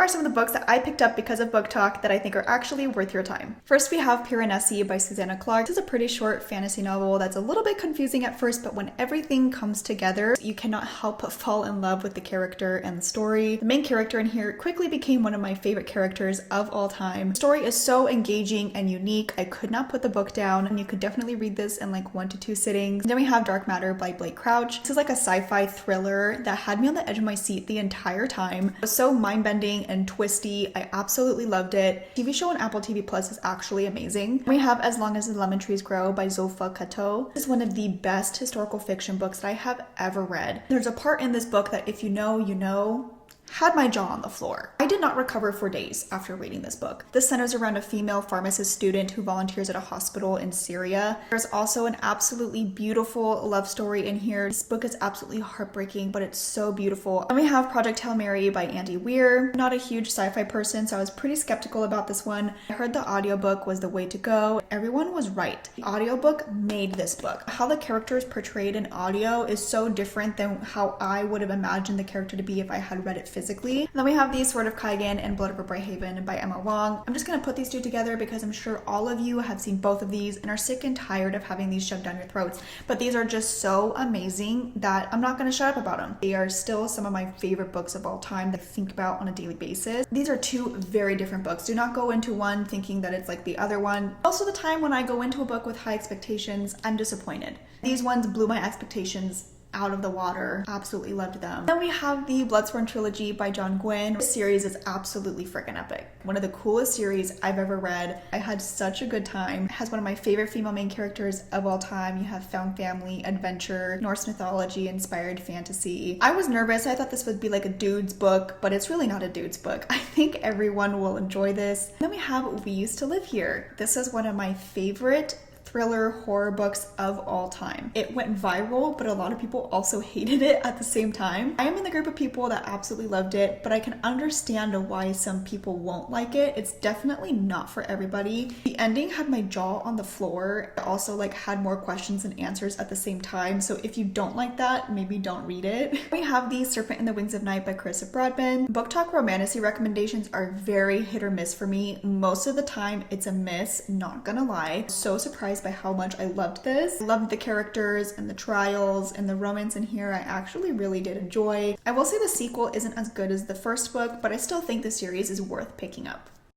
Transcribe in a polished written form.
some of the books that I picked up because of Book Talk that I think are actually worth your time. First, we have Piranesi by Susanna Clarke. This is a pretty short fantasy novel that's a little bit confusing at first, but when everything comes together, you cannot help but fall in love with the character and the story. The main character in here quickly became one of my favorite characters of all time. The story is so engaging and unique. I could not put the book down, and you could definitely read this in like 1 to 2 sittings. Then we have Dark Matter by Blake Crouch. This is like a sci-fi thriller that had me on the edge of my seat the entire time. It was so mind-bending and twisty. I absolutely loved it. TV show on Apple TV Plus is actually amazing. We have As Long as the Lemon Trees Grow by Zulfa Kato. This is one of the best historical fiction books that I have ever read. There's a part in this book that if you know, you know, had my jaw on the floor. I did not recover for days after reading this book. This centers around a female pharmacist student who volunteers at a hospital in Syria. There's also an absolutely beautiful love story in here. This book is absolutely heartbreaking, but it's so beautiful. And we have Project Hail Mary by Andy Weir. I'm not a huge sci-fi person, so I was pretty skeptical about this one. I heard the audiobook was the way to go. Everyone was right. The audiobook made this book. How the characters portrayed in audio is so different than how I would have imagined the character to be if I had read it physically. And then we have The Sword of Kaien and Blood Over Brighthaven by Emma Wong. I'm just going to put these two together because I'm sure all of you have seen both of these and are sick and tired of having these shoved down your throats. But these are just so amazing that I'm not going to shut up about them. They are still some of my favorite books of all time that I think about on a daily basis. These are two very different books. Do not go into one thinking that it's like the other one. Also, the time when I go into a book with high expectations, I'm disappointed. These ones blew my expectations out of the water. Absolutely loved them. Then we have the Bloodsworn Trilogy by John Gwynne. This series is absolutely freaking epic. One of the coolest series I've ever read. I had such a good time. It has one of my favorite female main characters of all time. You have found family, adventure, Norse mythology, inspired fantasy. I was nervous. I thought this would be like a dude's book, but it's really not a dude's book. I think everyone will enjoy this. Then we have We Used to Live Here. This is one of my favorite thriller horror books of all time. It went viral, but a lot of people also hated it at the same time. I am in the group of people that absolutely loved it, but I can understand why some people won't like it. It's definitely not for everybody. The ending had my jaw on the floor. It also like had more questions than answers at the same time. So if you don't like that, maybe don't read it. We have The Serpent in the Wings of Night by Carissa Broadbent. Book Talk romantasy recommendations are very hit or miss for me. Most of the time it's a miss, not gonna lie. So surprised by how much I loved this. I loved the characters and the trials and the romance in here. I actually really did enjoy. I will say the sequel isn't as good as the first book, but I still think the series is worth picking up.